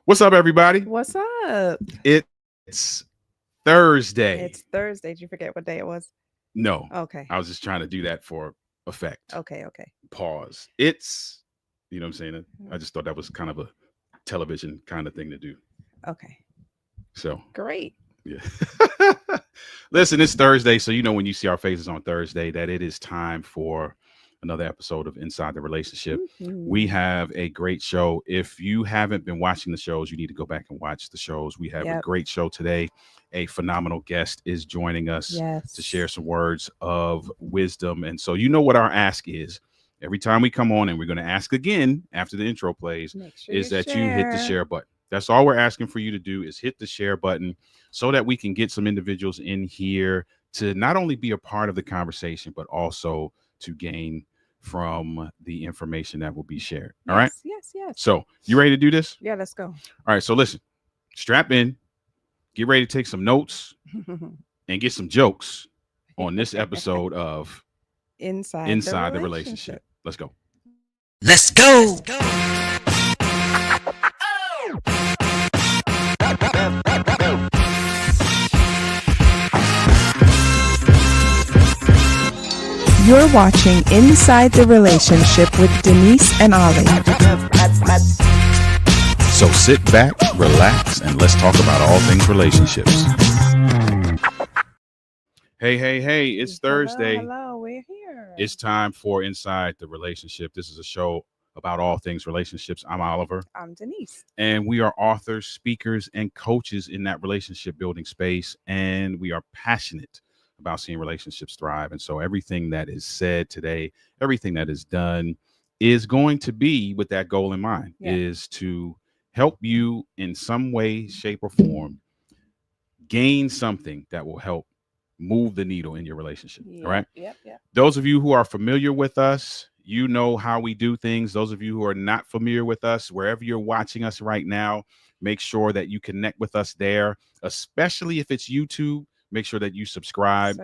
What's up, everybody? What's up? It's Thursday. It's Thursday. Did you forget what day it was? No, Okay. I was just trying to do that for effect. Okay. Pause. You know what I'm saying? I just thought that was kind of a television kind of thing to do. Okay. So, Great. yeah. Listen, it's Thursday. So, when you see our faces on Thursday, that it is time for another episode of Inside the Relationship. We Mhm. have a great show. If you haven't been watching the shows, you need to go back and watch the shows. We have a Yep. great show today. A phenomenal guest is joining us to share Yes. some words of wisdom. And so, you know what our ask is. Every time we come on, and we're going to ask again after the intro plays, Make sure is you that you hit the share. share button. That's all we're asking for you to do is hit the share button so that we can get some individuals in here to not only be a part of the conversation, but also to gain from the information that will be shared. All right. Yes. So, you ready to do this? Yeah, let's go. All right. So, listen, strap in, get ready to take some notes and get some jokes on this episode of Inside the Inside the relationship. Relationship. Let's go. Let's go. You're watching Inside the Relationship with Denise and Ollie. So, sit back, relax, and let's talk about all things relationships. Hey, it's Thursday. Hello, we're here. It's time for Inside the Relationship. This is a show about all things relationships. I'm Oliver, I'm Denise. and we are authors, speakers, and coaches in that relationship building space. And we are passionate about seeing relationships thrive. And so everything that is said today, everything that is done is going to be with that goal in mind, Yeah. is to help you in some way, shape, or form gain something that will help move the needle in your relationship. All right. Yep. Those of you who are familiar with us, you know how we do things. Those of you who are not familiar with us, wherever you're watching us right now, make sure that you connect with us there, especially if it's YouTube. Make sure that you subscribe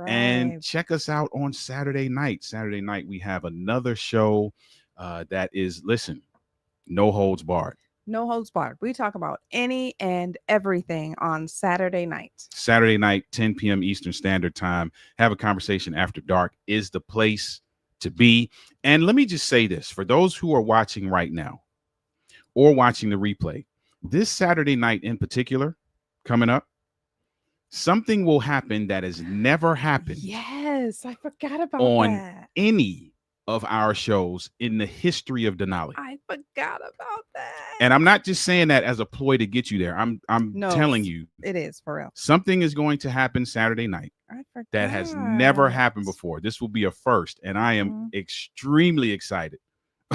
and check us out on Saturday night. Saturday night, we have another show that is, listen, no holds barred. No holds barred. We talk about any and everything on Saturday night. Saturday night, 10 p.m. Eastern Standard Time. Have a conversation after dark is the place to be. And let me just say this for those who are watching right now or watching the replay, this Saturday night in particular, coming up, something will happen that has never happened. Yes, I forgot about on that. any of our shows in the history of Denali. I forgot about that. And I'm not just saying that as a ploy to get you there. I'm No, telling you, it is for real. something is going to happen Saturday night I forgot. that has never happened before. This will be a first, and I am extremely excited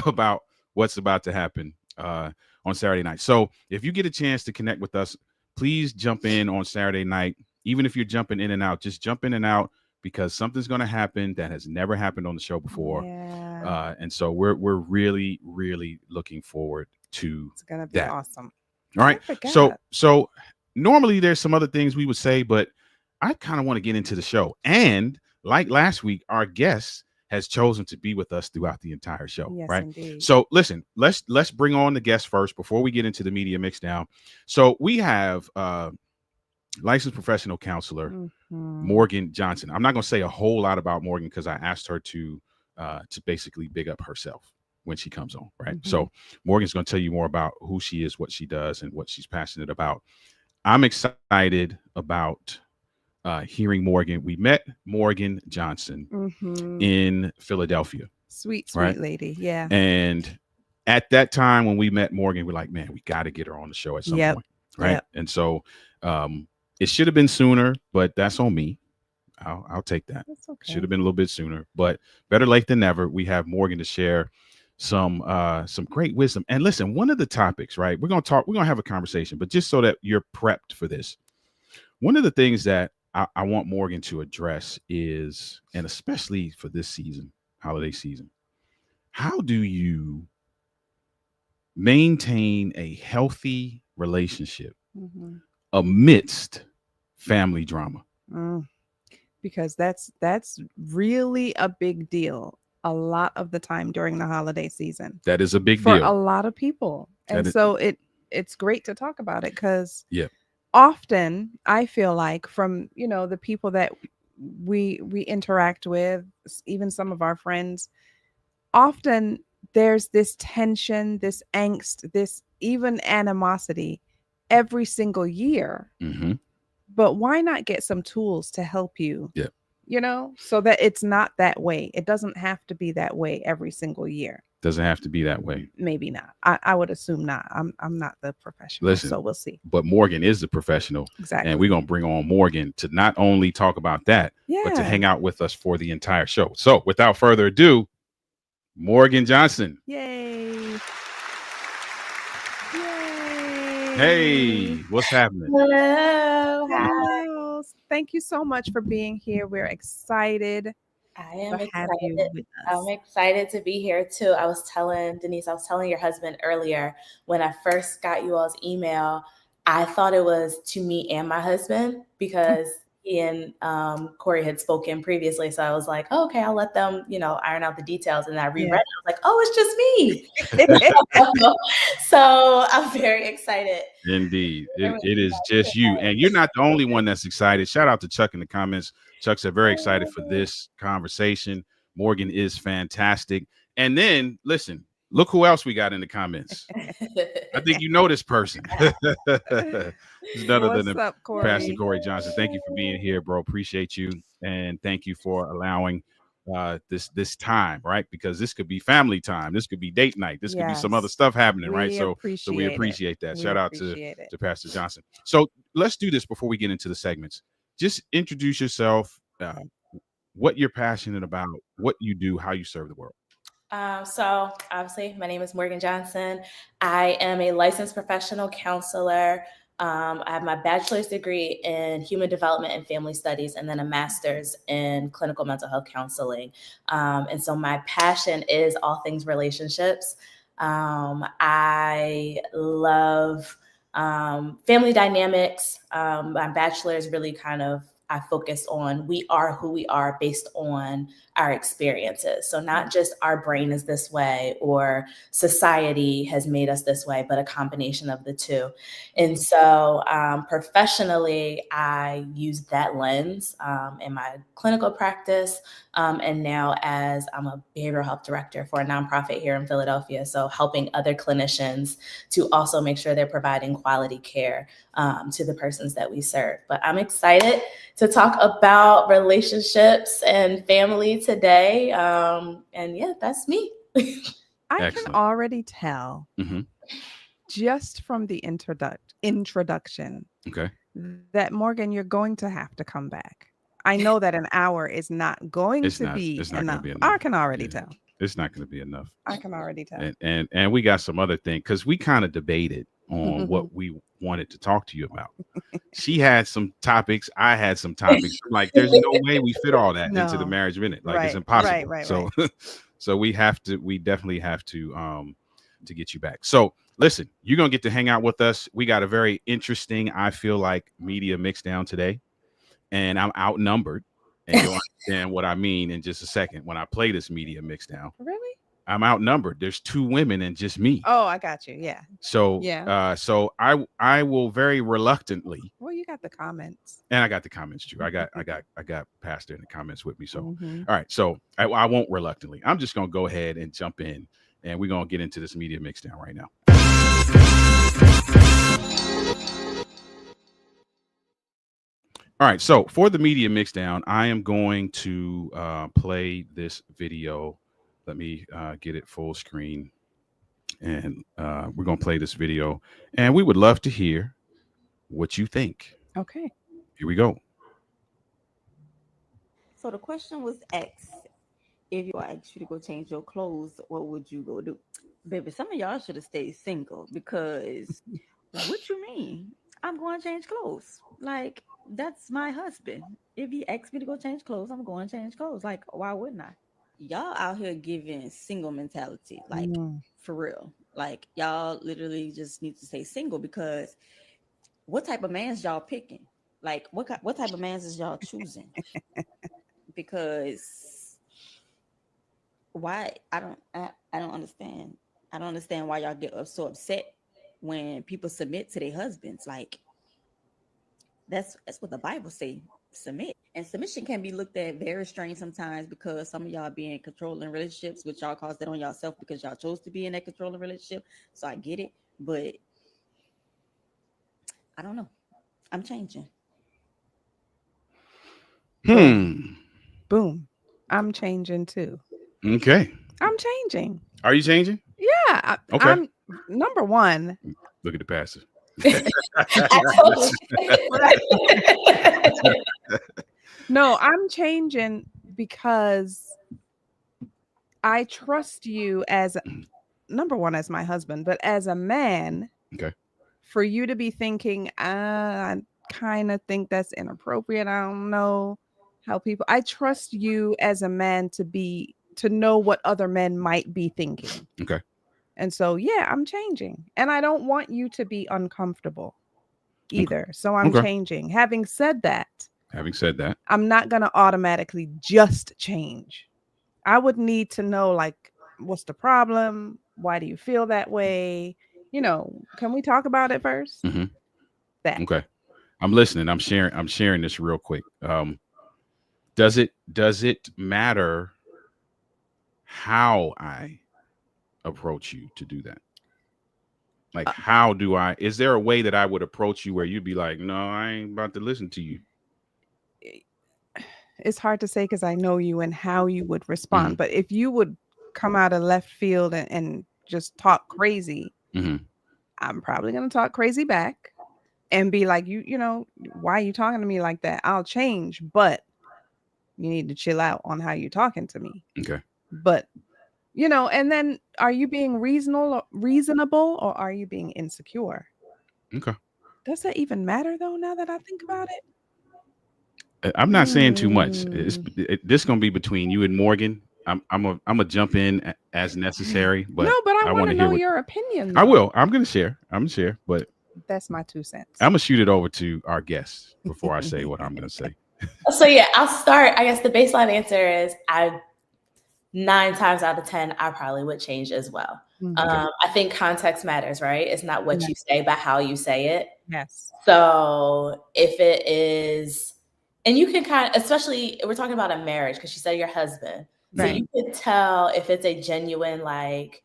about what's about to happen on Saturday night. So if you get a chance to connect with us, please jump in on Saturday night. Even if you're jumping in and out, just jump in and out, because something's going to happen that has never happened on the show before. Yeah. And so we're really, really looking forward to It's gonna be that. awesome. All right. I forgot. So normally there's some other things we would say, but I kind of want to get into the show. And like last week, our guest has chosen to be with us throughout the entire show. Yes, right. indeed. So listen, let's bring on the guest first before we get into the media mixdown. So we have licensed professional counselor Morgan Johnson. I'm not going to say a whole lot about Morgan because I asked her to basically big up herself when she comes on, right? So Morgan's going to tell you more about who she is, what she does, and what she's passionate about. I'm excited about hearing Morgan. We met Morgan Johnson in Philadelphia. Sweet right? lady. Yeah. And at that time when we met Morgan, we're like, man, we got to get her on the show at some point, right? Yep. And so it should have been sooner, but that's on me. I'll take that. That's okay. Should have been a little bit sooner, but better late than never. We have Morgan to share some great wisdom. And listen, one of the topics, right? We're gonna have a conversation, but just so that you're prepped for this, one of the things that I want Morgan to address is, and especially for this season, holiday season, how do you maintain a healthy relationship amidst family drama? Because that's really a big deal a lot of the time during the holiday season. That is a big for deal a lot of people. And That is- so it's great to talk about it because Yeah. often I feel like from, the people that we interact with, even some of our friends, often there's this tension, this angst, this even animosity every single year. Mm-hmm. But why not get some tools to help you, Yeah. so that it's not that way? It doesn't have to be that way every single year. Doesn't have to be that way. Maybe not. I would assume not. I'm not the professional, so Listen, we'll see. but Morgan is the professional, and we're Exactly. gonna bring on Morgan to not only talk about that, but to Yeah. hang out with us for the entire show. So, without further ado, Morgan Johnson. Yay. Yay. Hey, what's happening? Hello. Hi. Hello. Thank you so much for being here. We're excited I to am have you excited. with I'm us. excited to be here too. I was telling Denise, I was telling your husband earlier when I first got you all's email, I thought it was to me and my husband because he and Corey had spoken previously. So I was like, oh, okay, I'll let them, iron out the details. And I reread it. I was like, oh, it's just me. So I'm very excited. Indeed. It is just you. And you're not the only one that's excited. Shout out to Chuck in the comments. Chuck said, very excited for this conversation. Morgan is fantastic. And then, listen, look who else we got in the comments. I think you know this person. It's none other What's than up, Pastor Corey? Corey Johnson. Thank you for being here, bro. Appreciate you. And thank you for allowing this time, right? Because this could be family time, this could be date night, this could be some other Yes. stuff happening, right? We So we appreciate it. appreciate that. We Shout out appreciate it. to Pastor Johnson. So let's do this before we get into the segments. Just introduce yourself, what you're passionate about, what you do, how you serve the world. So obviously, my name is Morgan Johnson. I am a licensed professional counselor. I have my bachelor's degree in human development and family studies, and then a master's in clinical mental health counseling. And so my passion is all things relationships. I love family dynamics. My bachelor's really I focus on we are who we are based on our experiences. So not just our brain is this way or society has made us this way, but a combination of the two. And so professionally, I use that lens in my clinical practice. And now as I'm a behavioral health director for a nonprofit here in Philadelphia, so helping other clinicians to also make sure they're providing quality care to the persons that we serve. But I'm excited to talk about relationships and family today. And yeah, that's me. I Excellent. can already tell Mm-hmm. just from the introduction Okay. that, Morgan, you're going to have to come back. I know that an hour is not going to be It's not going to enough. be enough. I can already Yeah. tell. It's not going to be enough. I can already tell. And we got some other things because we kind of debated on what we wanted to talk to you about. She had some topics, I had some topics. Like, there's no way we fit all that into the No. marriage minute. Like, it's Right, impossible. right. So so we definitely have to get you back. So listen, you're gonna get to hang out with us. We got a very interesting, I feel like, media mix down today, and I'm outnumbered. And you'll understand what I mean in just a second when I play this media mix down. Really? I'm outnumbered. There's 2 women and just me. Oh, I got you. Yeah. So Yeah. so I will very reluctantly, Well, you got the comments. and I got the comments too. I got Pastor in the comments with me. So Mhm. all right, so I won't reluctantly. I'm just gonna go ahead and jump in, and we're gonna get into this media mix down right now. All right, so for the media mix down, I am going to play this video. Let me get it full screen, and we're gonna play this video, and we would love to hear what you think. Okay. Here we go. So the question was asked, if you asked you to go change your clothes, what would you go do? Baby, some of y'all should have stayed single because what you mean? I'm going to change clothes. Like, that's my husband. If he asks me to go change clothes, I'm going to change clothes. Like, why wouldn't I? Y'all out here giving single mentality, like for real. Like, y'all literally just need to stay single because what type of man's y'all picking? Like, what type of man's is y'all choosing? Because why I don't understand. I don't understand why y'all get so upset when people submit to their husbands. Like that's what the Bible say. Submit. And submission can be looked at very strange sometimes because some of y'all be in controlling relationships, which y'all caused that on yourself because y'all chose to be in that controlling relationship. So I get it, but I don't know. I'm changing. Boom. I'm changing too. Okay. I'm changing. Are you changing? Yeah. Okay. I'm number one. Look at the pastor. No, I'm changing because I trust you as number one, as my husband, but as a man. Okay. For you to be thinking, I kind of think that's inappropriate. I don't know how people. I trust you as a man to know what other men might be thinking. Okay. And so, yeah, I'm changing, and I don't want you to be uncomfortable either. Okay. So I'm changing. Having said that, I'm not going to automatically just change. I would need to know, like, what's the problem? Why do you feel that way? You know, can we talk about it first? Mm-hmm. That. Okay. I'm listening. I'm sharing this real quick. Does it matter how I approach you to do that? Like, how do is there a way that I would approach you where you'd be like, no, I ain't about to listen to you? It's hard to say because I know you and how you would respond. Mm-hmm. But if you would come out of left field and just talk crazy, mm-hmm. I'm probably going to talk crazy back and be like, you know, why are you talking to me like that? I'll change, but you need to chill out on how you're talking to me. Okay. But, you know, and then are you being reasonable or are you being insecure? Okay. Does that even matter though, now that I think about it? I'm not saying too much. This going to be between you and Morgan. I'm gonna jump in as necessary, but no, but I want to know your opinion. Though. I will. I'm gonna share, but that's my 2 cents. I'm gonna shoot it over to our guests before I say what I'm gonna say. So yeah, I'll start. I guess the baseline answer is 9 times out of 10, I probably would change as well. Okay. I think context matters, right? It's not what you say, but how you say it. Yes. So if it is, and you can kind of, especially we're talking about a marriage because you said your husband. So you could tell if it's a genuine, like,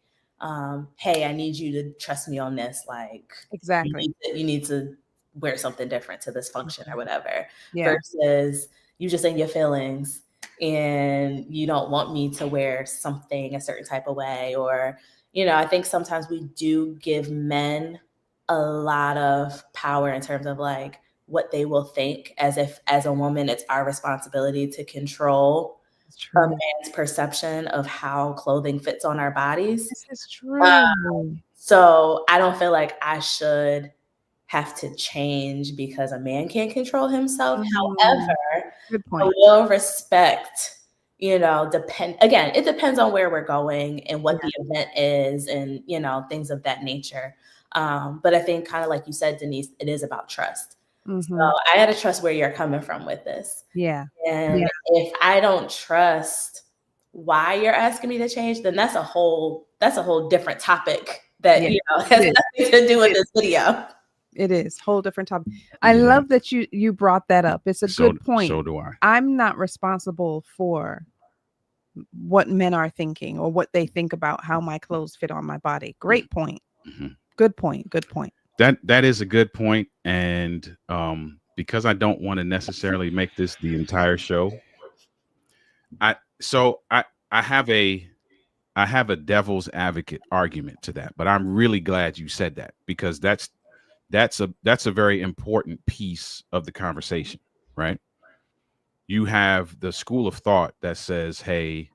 hey, I need you to trust me on this. Like, exactly. You need to wear something different to this function or whatever. Yeah. Versus you just in your feelings and you don't want me to wear something a certain type of way. Or, you know, I think sometimes we do give men a lot of power in terms of like what they will think, as if as a woman, it's our responsibility to control a man's perception of how clothing fits on our bodies. This is true. So I don't feel like I should have to change because a man can't control himself. However, good point. I will respect, you know, it depends on where we're going and what the event is and, you know, things of that nature. But I think kind of like you said, Denise, it is about trust. Mm-hmm. So I got to trust where you're coming from with this. Yeah. And if I don't trust why you're asking me to change, then that's a whole different topic that, you know, has nothing to do with this video. It is whole different topic. I love that you brought that up. It's a good point. So do I. I'm not responsible for what men are thinking or what they think about how my clothes fit on my body. Great point. Mm-hmm. Good point. Good point. That is a good point. And because I don't want to necessarily make this the entire show, I have a devil's advocate argument to that, but I'm really glad you said that because that's a very important piece of the conversation, right? You have the school of thought that says, hey,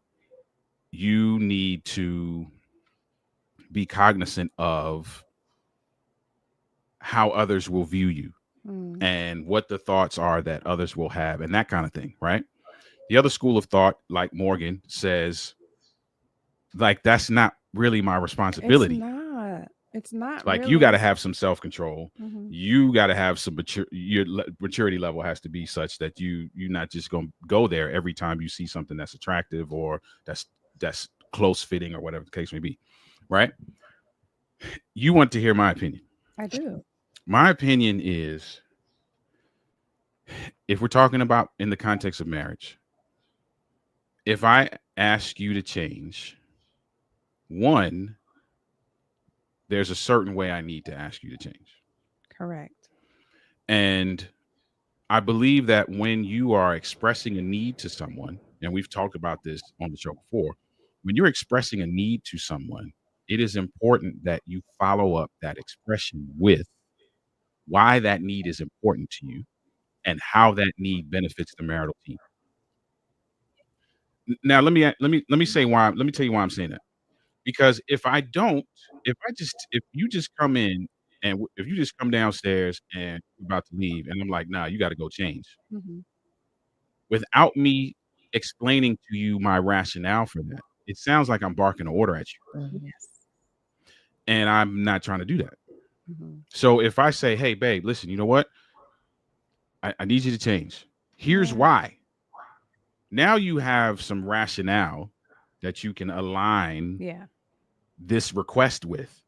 you need to be cognizant of how others will view you and what the thoughts are that others will have and that kind of thing, right? The other school of thought, like Morgan, says, like, that's not really my responsibility. It's not like really. You got to have some self-control. Mm-hmm. You got to have some your maturity level has to be such that you're not just going to go there every time you see something that's attractive or that's close fitting or whatever the case may be, right? You want to hear my opinion. I do. My opinion is, if we're talking about in the context of marriage, if I ask you to change, one, there's a certain way I need to ask you to change. Correct. And I believe that when you are expressing a need to someone, and we've talked about this on the show before, when you're expressing a need to someone, it is important that you follow up that expression with why that need is important to you and how that need benefits the marital team. Now, let me say why. Let me tell you why I'm saying that. Because if I don't, if you just come in and if you just come downstairs and you're about to leave, and I'm like, nah, you got to go change, Hmm. without me explaining to you my rationale for that, it sounds like I'm barking an order at you, Yes. and I'm not trying to do that. Hmm. So if I say, hey, babe, listen, you know what? I need you to change. Here's Yeah. why. Now you have some rationale that you can align Yeah. this request with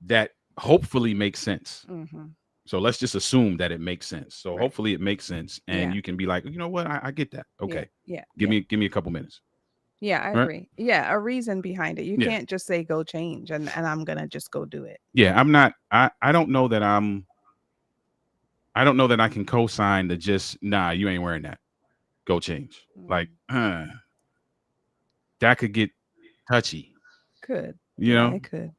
that hopefully makes sense. Hmm. So let's just assume that it makes sense. So Right. hopefully it makes sense, and Yeah. you can be like, you know what, I get that. Yeah. Okay, Yeah. give Yeah. me a couple minutes. Yeah. I All right. agree. Yeah. A reason behind it. You Yeah. can't just say go change and I'm gonna just go do it. Yeah. I'm not. I don't know that I don't know that I can co-sign the just nah. You ain't wearing that. Go change. Like that could get touchy. Could. You Yeah, know, it could.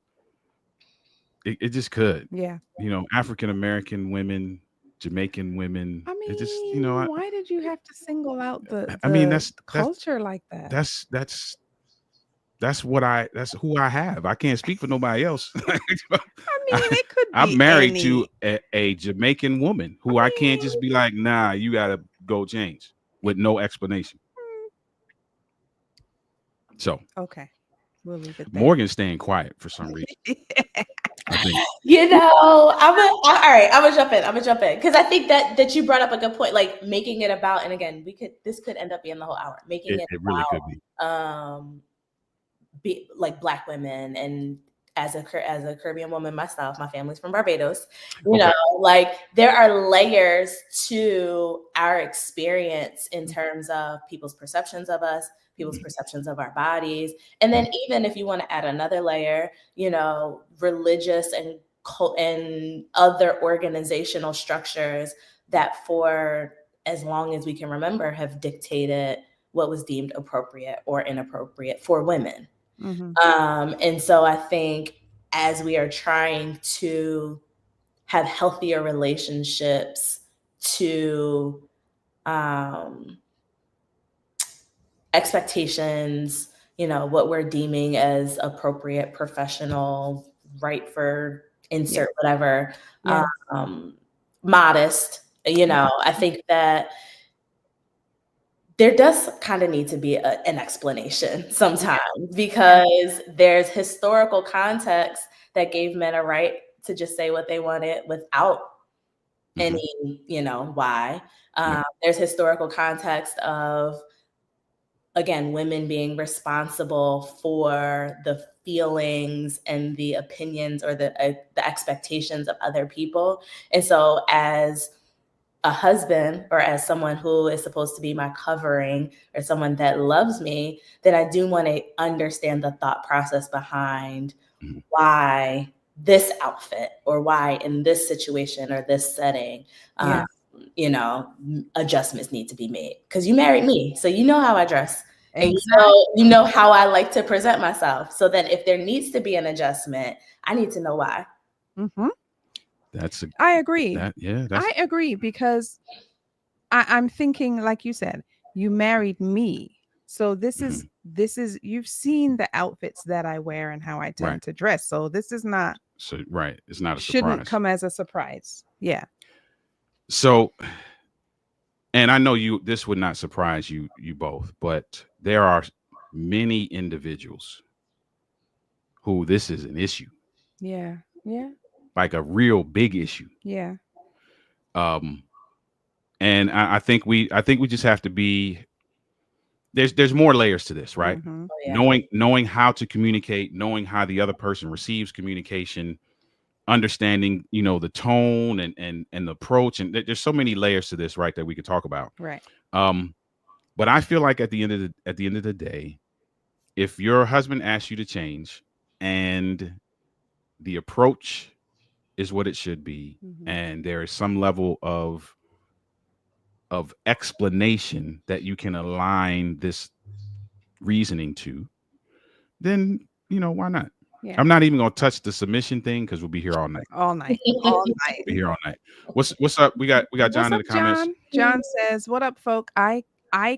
it just could. Yeah. You know, African American women, Jamaican women. I It just mean, why did you have to single out I mean the culture like that? that's that's who I have. I can't speak for nobody else. I mean, it could I'm be married to any. a Jamaican woman I who I can't just mean, be like, nah, you gotta go change with no explanation. So okay, we'll leave it there. Morgan's staying quiet for some reason. I think You know, all right. I'm gonna jump in. Because I think that you brought up a good point, like making it about. And again, this could end up being the whole hour. Making it it really could be. like Black women, and as a Caribbean woman myself, my family's from Barbados. You know, like there are layers to our experience in terms of people's perceptions of us, people's perceptions of our bodies, and then even if you want to add another layer, you know, religious and other organizational structures that for as long as we can remember have dictated what was deemed appropriate or inappropriate for women. Mhm. And so I think as we are trying to have healthier relationships, to expectations, you know, what we're deeming as appropriate, professional, right for insert whatever, Yeah. modest, you know, I think that there does kind of need to be an explanation sometimes, because there's historical context that gave men a right to just say what they wanted without any, you know, why. There's historical context of, again, women being responsible for the feelings and the opinions or the expectations of other people. And so as a husband, or as someone who is supposed to be my covering, or someone that loves me, then I do want to understand the thought process behind why this outfit, or why in this situation or this setting, Yeah. you know, adjustments need to be made. Because you married me, so you know how I dress. And Exactly. you know how I like to present myself. So then if there needs to be an adjustment, I need to know why. Mhm. That's I agree. that's I agree because I'm thinking, like you said, you married me. So this is you've seen the outfits that I wear and how I tend to dress. So this is not so right. It's not a shouldn't surprise. come as a surprise. Yeah. So, and I know this would not surprise you both, but there are many individuals who this is an issue, Yeah. Yeah. like a real big issue. Yeah. And I think we just have to be, there's more layers to this, right? Mhm. Oh, yeah. Knowing how to communicate, knowing how the other person receives communication, understanding, the tone and the approach, and there's so many layers to this, right, that we could talk about. Right. But I feel like at the end of the day, if your husband asks you to change and the approach is what it should be, and there is some level of explanation that you can align this reasoning to, then why not? Yeah. I'm not even gonna touch the submission thing because we'll be here all night. All night. All night. We'll be here all night. What's up? We got John in the comments. John says, "What up, folk? I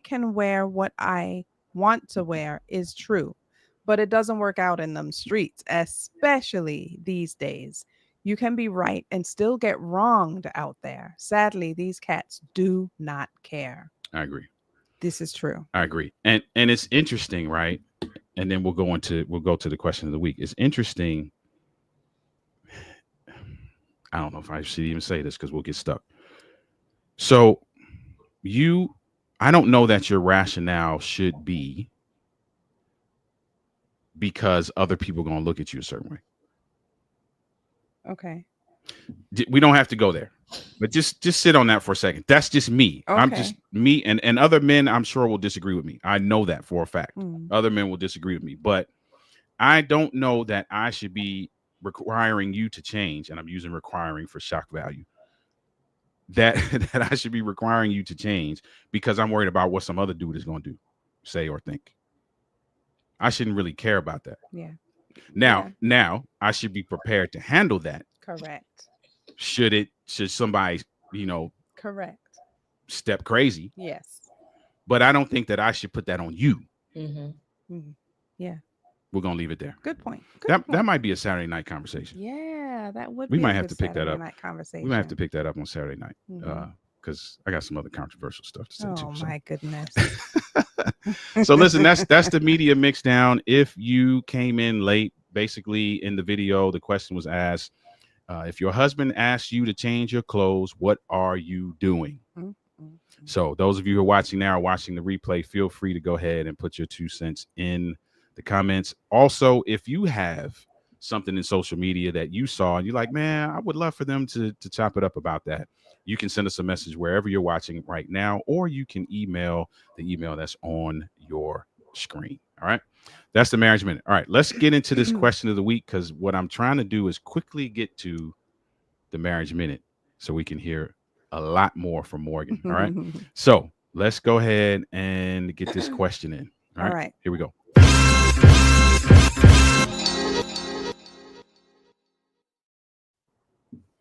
can wear what I want to wear is true, but it doesn't work out in them streets, especially these days. You can be right and still get wronged out there. Sadly, these cats do not care." I agree. This is true. I agree. And it's interesting, right? And then we'll go to the question of the week. It's interesting. I don't know if I should even say this because we'll get stuck. So I don't know that your rationale should be because other people are going to look at you a certain way. Okay. We don't have to go there, but just sit on that for a second. That's just me. Okay. I'm just me, and other men I'm sure will disagree with me. I know that for a fact. Other men will disagree with me, but I don't know that I should be requiring you to change, and I'm using requiring for shock value. That I should be requiring you to change because I'm worried about what some other dude is going to do, say, or think. I shouldn't really care about that. Yeah. Now I should be prepared to handle that. Correct. Should somebody, Correct. step crazy? Yes. But I don't think that I should put that on you. Yeah. We're gonna leave it there. Good point. That might be a Saturday night conversation. Yeah, that would. We be might a have good to pick that Saturday up. night conversation. We might have to pick that up on Saturday night because I got some other controversial stuff to say too. Oh my goodness. So listen, that's the Media Mixdown. If you came in late, basically in the video, the question was asked: if your husband asks you to change your clothes, what are you doing? So those of you who are watching now, watching the replay, feel free to go ahead and put your 2 cents in the comments. Also, if you have something in social media that you saw and you're like, man, I would love for them to chop it up about that, you can send us a message wherever you're watching right now, or you can email the email that's on your screen. All right. That's the Marriage Minute. All right. Let's get into this question of the week, because what I'm trying to do is quickly get to the Marriage Minute so we can hear a lot more from Morgan. All right. So let's go ahead and get this question in. All right. Here we go.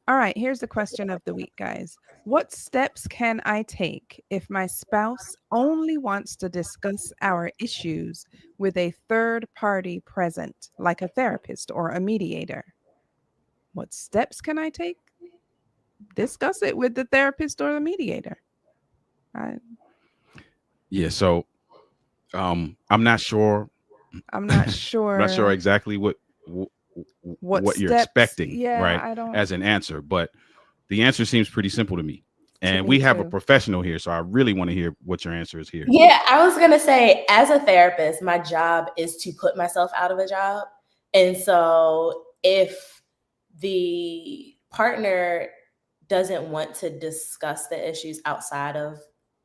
All right, here's the question of the week, guys. What steps can I take if my spouse only wants to discuss our issues with a third party present, like a therapist or a mediator? What steps can I take? Discuss it with the therapist or the mediator. Yeah, so I'm not sure. I'm not sure. I'm not sure exactly what you're expecting, right? I don't, as an answer, but the answer seems pretty simple to me. And me we have too. a professional here, so I really want to hear what your answer is here. Yeah, I was gonna say, as a therapist, my job is to put myself out of a job. And so if the partner doesn't want to discuss the issues outside of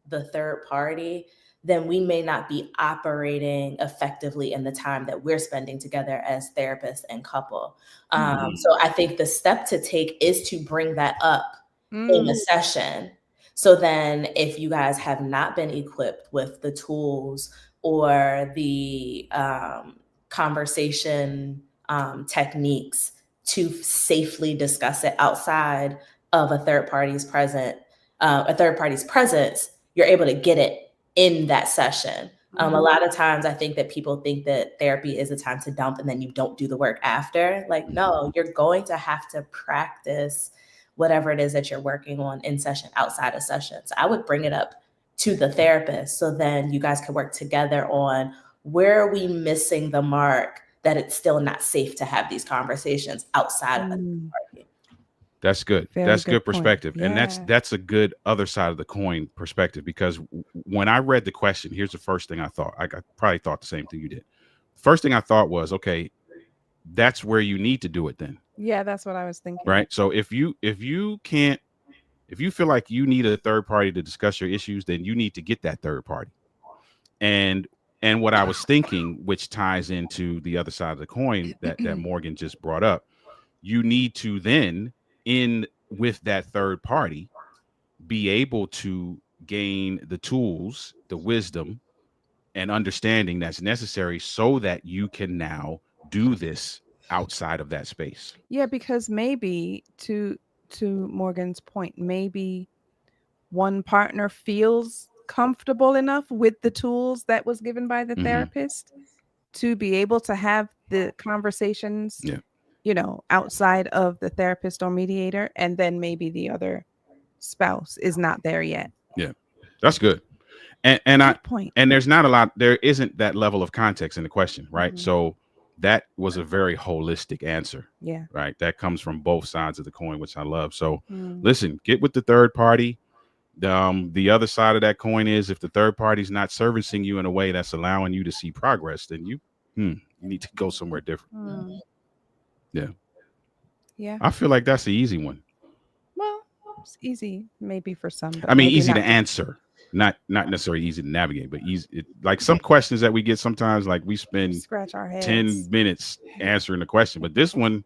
the third party, then we may not be operating effectively in the time that we're spending together as therapists and couple. So I think the step to take is to bring that up in a session. So then if you guys have not been equipped with the tools or the conversation techniques to safely discuss it outside of a third party's presence, you're able to get it in that session. A lot of times I think that people think that therapy is a time to dump and then you don't do the work after. Like, no, you're going to have to practice whatever it is that you're working on in session, outside of session. So I would bring it up to the therapist so then you guys can work together on where are we missing the mark that it's still not safe to have these conversations outside of the party. That's good. That's good perspective. And that's a good other side of the coin perspective, because when I read the question, here's the first thing I thought. I probably thought the same thing you did. First thing I thought was, okay, that's where you need to do it then. Yeah, that's what I was thinking. Right. So if you feel like you need a third party to discuss your issues, then you need to get that third party. And what I was thinking, which ties into the other side of the coin that Morgan just brought up, you need to then, in with that third party, be able to gain the tools, the wisdom, and understanding that's necessary so that you can now do this outside of that space. Yeah, because maybe to Morgan's point, maybe one partner feels comfortable enough with the tools that was given by the therapist to be able to have the conversations, outside of the therapist or mediator, and then maybe the other spouse is not there yet. Yeah, that's good. And Good point. And there's not a lot, there isn't that level of context in the question, right? So that was a very holistic answer. Yeah. Right. That comes from both sides of the coin, which I love. So listen, get with the third party. The other side of that coin is if the third party is not servicing you in a way that's allowing you to see progress, then you need to go somewhere different. Yeah. I feel like that's the easy one. Well, it's easy maybe for some. But I mean, easy to answer. Not necessarily easy to navigate, but easy. Like some questions that we get sometimes, like we spend scratch our heads 10 minutes answering the question. But this one,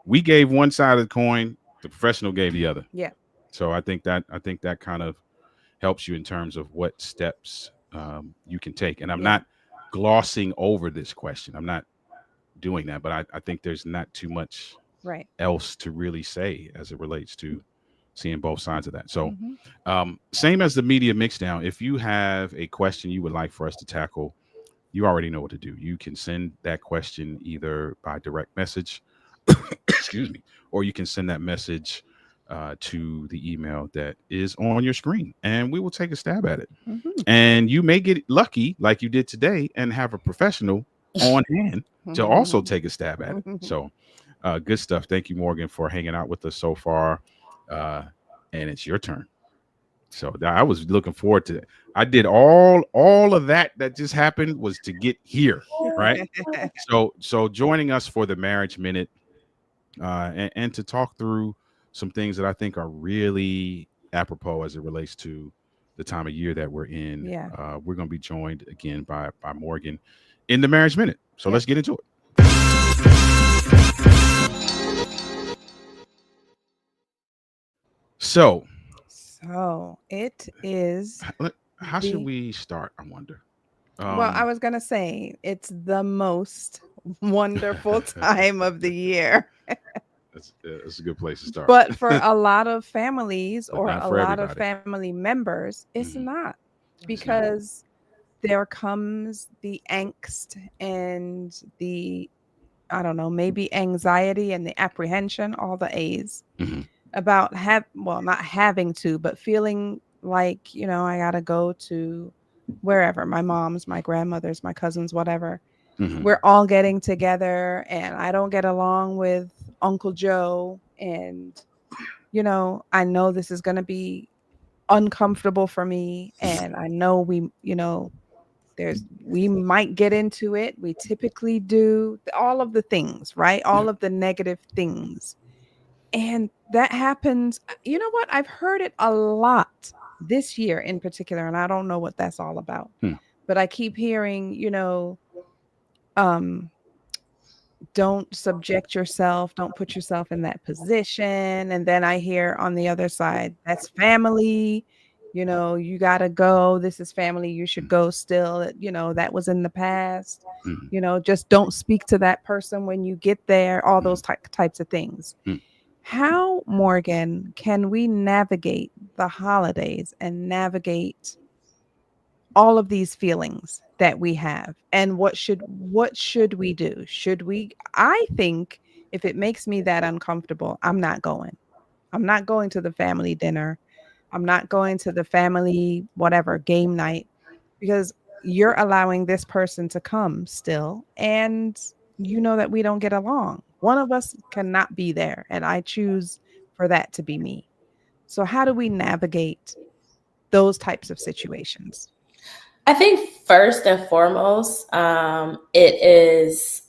we gave one side of the coin, the professional gave the other. Yeah. So I think that kind of helps you in terms of what steps you can take. And I'm not glossing over this question. I'm not doing that, but I think there's not too much else to really say as it relates to seeing both sides of that. So same as the Media Mixdown, if you have a question you would like for us to tackle, you already know what to do. You can send that question either by direct message, excuse me, or you can send that message to the email that is on your screen, and we will take a stab at it. And you may get lucky like you did today and have a professional on hand to also take a stab at it. So good stuff. Thank you, Morgan, for hanging out with us so far. And it's your turn. So I was looking forward to it. I did all of that just happened was to get here, right? So joining us for the Marriage Minute and to talk through some things that I think are really apropos as it relates to the time of year that we're in. We're going to be joined again by Morgan in the Marriage Minute. So let's get into it. So it is. How should we start? I wonder. Well, I was going to say it's the most wonderful time of the year. That's a good place to start. But for a lot of families or a lot of family members, it's not, because there comes the angst and the, I don't know, maybe anxiety and the apprehension, all the A's, about not having to, but feeling like, I got to go to wherever, my mom's, my grandmother's, my cousins, whatever. We're all getting together and I don't get along with Uncle Joe. And, I know this is going to be uncomfortable for me. And I know we might get into it. We typically do all of the things, right? All of the negative things. And that happens. You know what? I've heard it a lot this year in particular, and I don't know what that's all about. But I keep hearing, don't subject yourself, don't put yourself in that position. And then I hear on the other side, that's family, you gotta go, this is family, you should go still, that was in the past, just don't speak to that person when you get there, all those types of things. How, Morgan, can we navigate the holidays and navigate all of these feelings that we have? And what should we do? I think if it makes me that uncomfortable, I'm not going to the family dinner. I'm not going to the family, whatever, game night, because you're allowing this person to come still. And that we don't get along. One of us cannot be there. And I choose for that to be me. So how do we navigate those types of situations? I think first and foremost, it is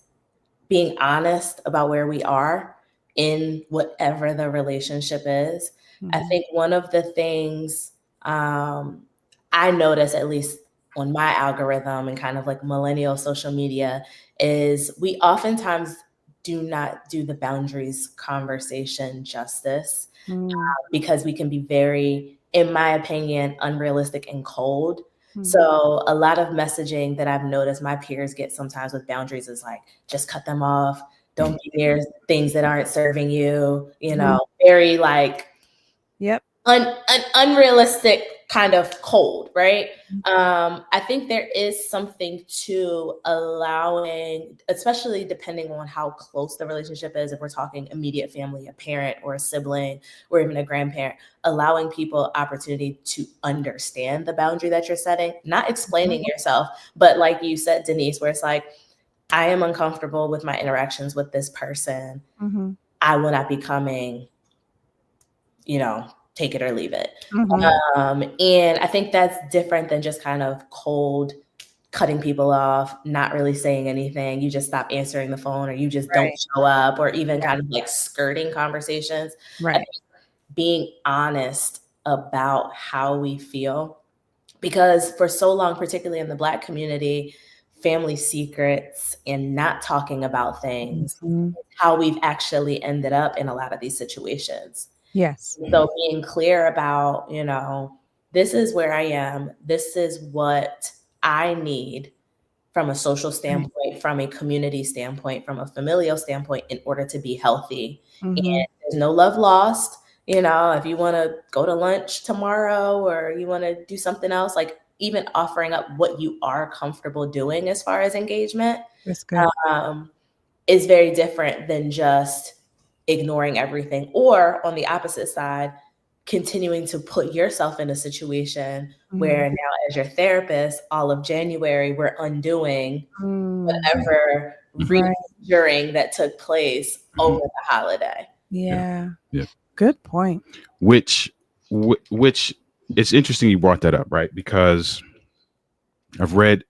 being honest about where we are in whatever the relationship is. I think one of the things I notice, at least on my algorithm and kind of like millennial social media, is we oftentimes do not do the boundaries conversation justice because we can be very, in my opinion, unrealistic and cold. So a lot of messaging that I've noticed my peers get sometimes with boundaries is like, just cut them off. Don't be near things that aren't serving you, you know, very like unrealistic kind of cold, right? I think there is something to allowing, especially depending on how close the relationship is, if we're talking immediate family, a parent or a sibling, or even a grandparent, allowing people opportunity to understand the boundary that you're setting, not explaining yourself, but like you said, Denise, where it's like, I am uncomfortable with my interactions with this person. I will not be coming, you know, take it or leave it. And I think that's different than just kind of cold cutting people off, not really saying anything. You just stop answering the phone, or you just don't show up, or even kind of like skirting conversations. I think being honest about how we feel, because for so long, particularly in the Black community, family secrets and not talking about things, how we've actually ended up in a lot of these situations. Yes. So being clear about, you know, this is where I am. This is what I need from a social standpoint, from a community standpoint, from a familial standpoint, in order to be healthy. And there's no love lost. You know, if you want to go to lunch tomorrow, or you want to do something else, like even offering up what you are comfortable doing as far as engagement, that's good. Is very different than just ignoring everything, or on the opposite side, continuing to put yourself in a situation where now, as your therapist, all of January, we're undoing whatever restructuring that took place over the holiday. Yeah. Good point. Which it's interesting you brought that up, right? Because I've read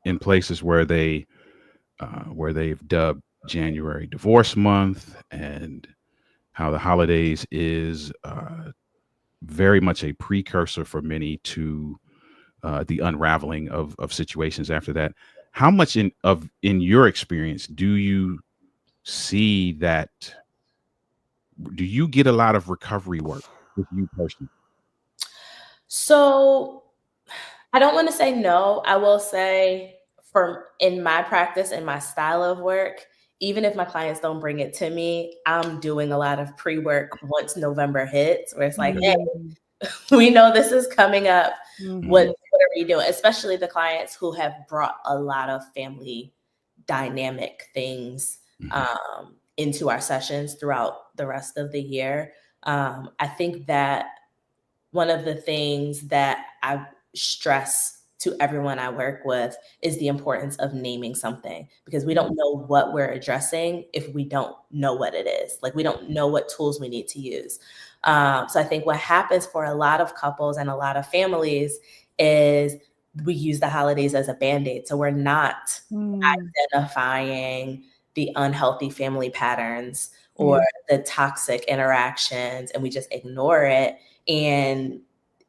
in places where they've dubbed January divorce month, and how the holidays is very much a precursor for many to the unraveling of situations after that. How much in your experience do you see that? Do you get a lot of recovery work with you personally? So I don't want to say no. I will say, in my practice and my style of work, even if my clients don't bring it to me, I'm doing a lot of pre-work once November hits, where it's like, hey, we know this is coming up. What are we doing? Especially the clients who have brought a lot of family dynamic things into our sessions throughout the rest of the year. I think that one of the things that I stress to everyone I work with is the importance of naming something, because we don't know what we're addressing if we don't know what it is. Like, we don't know what tools we need to use. So I think what happens for a lot of couples and a lot of families is we use the holidays as a Band-Aid. So we're not identifying the unhealthy family patterns or the toxic interactions, and we just ignore it. And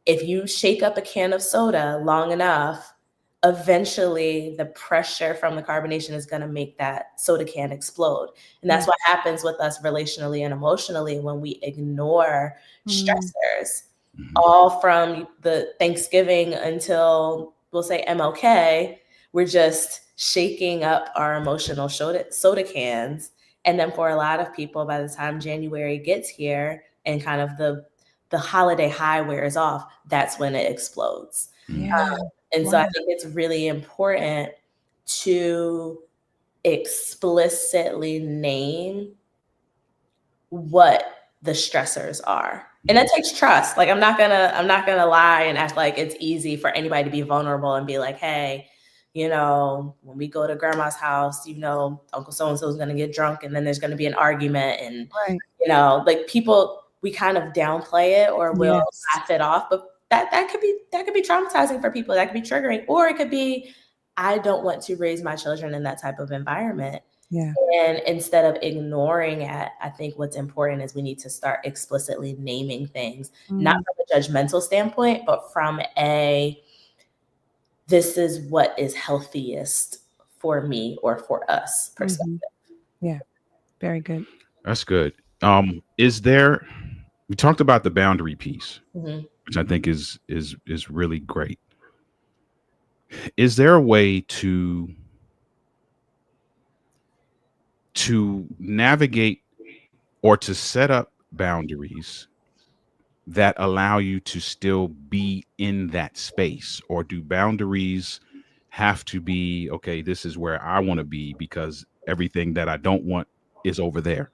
if you shake up a can of soda long enough, eventually the pressure from the carbonation is going to make that soda can explode. And that's what happens with us relationally and emotionally when we ignore stressors. All from the Thanksgiving until, we'll say, MLK, we're just shaking up our emotional soda cans. And then for a lot of people, by the time January gets here and kind of the holiday high wears off, that's when it explodes. And so I think it's really important to explicitly name what the stressors are. And that takes trust. Like, I'm not gonna lie and act like it's easy for anybody to be vulnerable and be like, hey, you know, when we go to grandma's house, you know, Uncle so-and-so is gonna get drunk, and then there's gonna be an argument, and you know, like, people, we kind of downplay it or will laugh it off, but that could be traumatizing for people. That could be triggering, or it could be, I don't want to raise my children in that type of environment. Yeah. And instead of ignoring it, I think what's important is we need to start explicitly naming things, not from a judgmental standpoint, but from this is what is healthiest for me or for us perspective. Yeah. Very good. That's good. We talked about the boundary piece, which I think is really great. Is there a way to navigate or to set up boundaries that allow you to still be in that space? Or do boundaries have to be, okay, this is where I want to be because everything that I don't want is over there?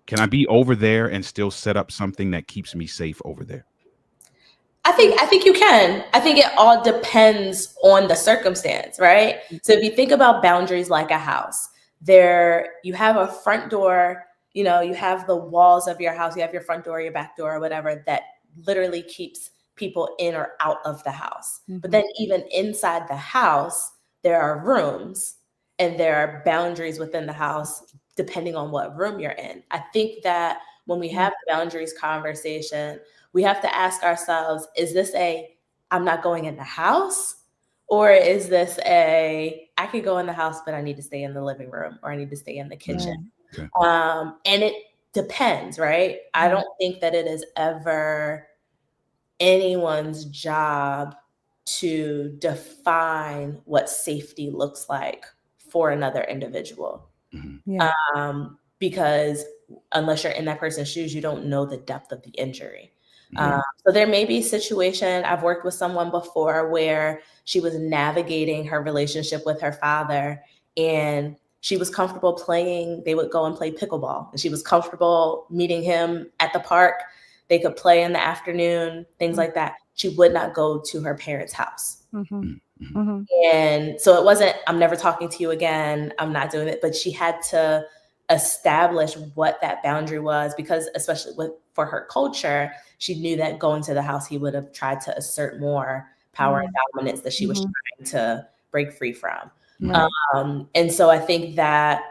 Can I be over there and still set up something that keeps me safe over there? I think you can. I think it all depends on the circumstance, right? So if you think about boundaries like a house, you have a front door, you have the walls of your house, you have your front door, your back door, or whatever, that literally keeps people in or out of the house. But then even inside the house, there are rooms and there are boundaries within the house depending on what room you're in. I think that when we have the boundaries conversation, we have to ask ourselves, is this I'm not going in the house? Or is this I could go in the house, but I need to stay in the living room or I need to stay in the kitchen? Okay. And it depends, right? I don't think that it is ever anyone's job to define what safety looks like for another individual. Yeah. Because unless you're in that person's shoes, you don't know the depth of the injury. So there may be a situation, I've worked with someone before where she was navigating her relationship with her father and she was comfortable playing. They would go and play pickleball and she was comfortable meeting him at the park. They could play in the afternoon, things like that. She would not go to her parents' house. And so it wasn't, I'm never talking to you again, I'm not doing it, but she had to establish what that boundary was because especially for her culture, she knew that going to the house, he would have tried to assert more power and dominance that she was trying to break free from. And so I think that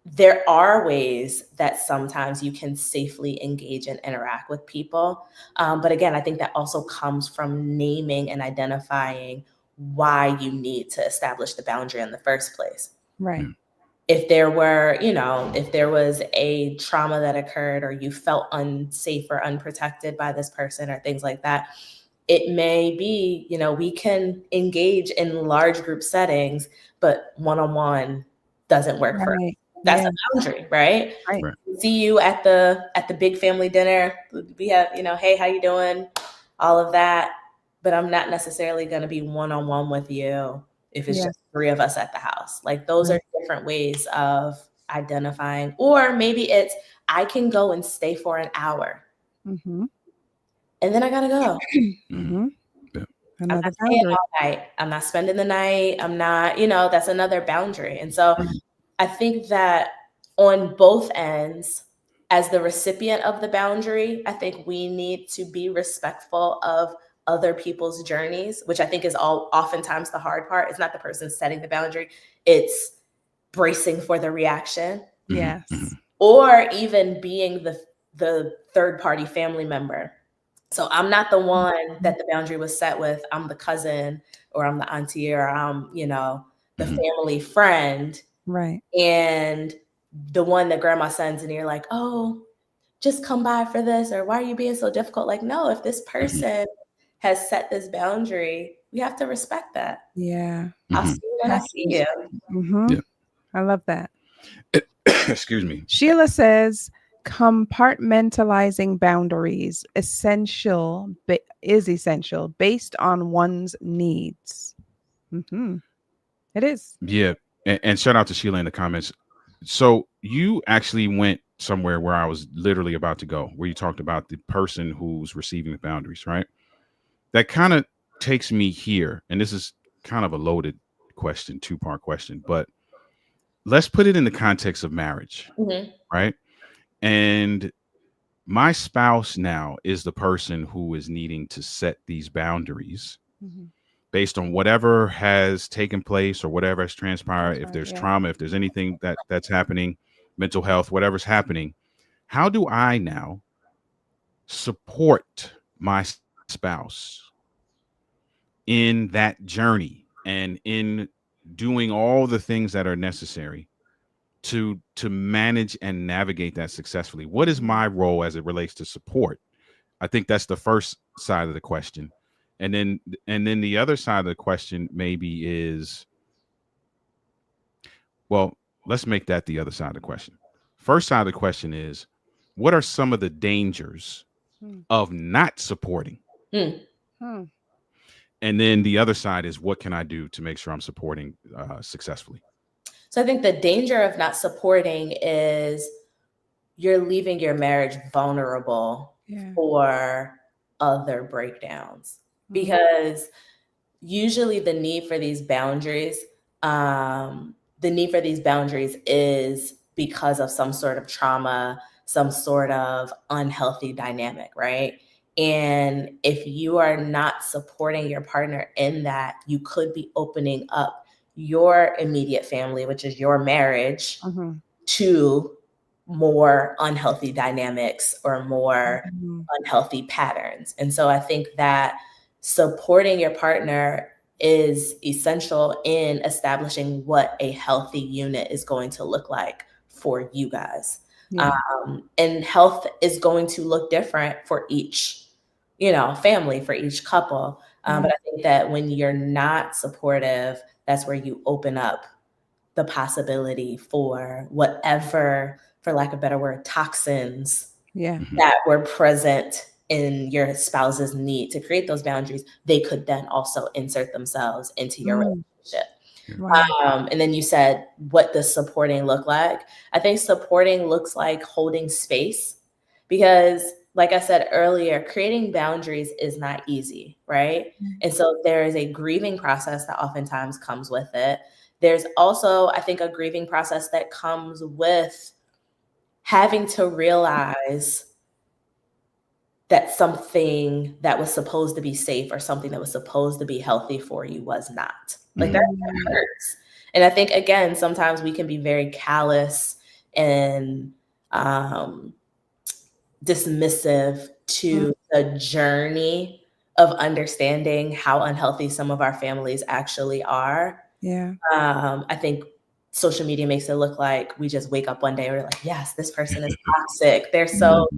there are ways that sometimes you can safely engage and interact with people. But again, I think that also comes from naming and identifying why you need to establish the boundary in the first place. Right. If there was a trauma that occurred or you felt unsafe or unprotected by this person or things like that, it may be, we can engage in large group settings, but one-on-one doesn't work for us. That's a boundary, right? Right. See you at the big family dinner. We have, hey, how you doing? All of that. But I'm not necessarily going to be one-on-one with you if it's just 3 of us at the house. Like those are different ways of identifying, or maybe it's, I can go and stay for an hour and then I got to go. I'm not staying all night. I'm not spending the night. I'm not, that's another boundary. And so I think that on both ends, as the recipient of the boundary, I think we need to be respectful of other people's journeys, which I think is oftentimes the hard part. It's not the person setting the boundary. It's bracing for the reaction. Yes. Or even being the third party family member. So I'm not the one that the boundary was set with. I'm the cousin or I'm the auntie or I'm, the family friend. Right. And the one that grandma sends and you're like, oh, just come by for this, or why are you being so difficult? Like, no, if this person has set this boundary, we have to respect that. Yeah. I'll see you when I see you. Yeah. I love that. Excuse me. Sheila says compartmentalizing boundaries is essential based on one's needs. It is. Yeah. And shout out to Sheila in the comments. So you actually went somewhere where I was literally about to go, where you talked about the person who's receiving the boundaries, right? That kind of takes me here. And this is kind of a loaded question, 2-part question, but let's put it in the context of marriage, right? And my spouse now is the person who is needing to set these boundaries. based on whatever has taken place or whatever has transpired, if there's trauma, if there's anything that's happening, mental health, whatever's happening, how do I now support my spouse in that journey and in doing all the things that are necessary to manage and navigate that successfully? What is my role as it relates to support? I think that's the first side of the question. And then the other side of the question maybe is, well, let's make that the other side of the question. First side of the question is, what are some of the dangers of not supporting? And then the other side is, what can I do to make sure I'm supporting successfully? So I think the danger of not supporting is you're leaving your marriage vulnerable for other breakdowns, because usually the need for these boundaries is because of some sort of trauma, some sort of unhealthy dynamic, right? And if you are not supporting your partner in that, you could be opening up your immediate family, which is your marriage, to more unhealthy dynamics or more unhealthy patterns. And so I think that supporting your partner is essential in establishing what a healthy unit is going to look like for you guys. And health is going to look different for each, family, for each couple. But I think that when you're not supportive, that's where you open up the possibility for whatever, for lack of a better word, toxins that were present in your spouse's need to create those boundaries, they could then also insert themselves into your relationship. And then you said, what does supporting look like? I think supporting looks like holding space, because like I said earlier, creating boundaries is not easy, right? And so there is a grieving process that oftentimes comes with it. There's also, I think, a grieving process that comes with having to realize that something that was supposed to be safe or something that was supposed to be healthy for you was not. Like that hurts. And I think, again, sometimes we can be very callous and dismissive to the journey of understanding how unhealthy some of our families actually are. I think social media makes it look like we just wake up one day and we're like, yes, this person is toxic. They're so,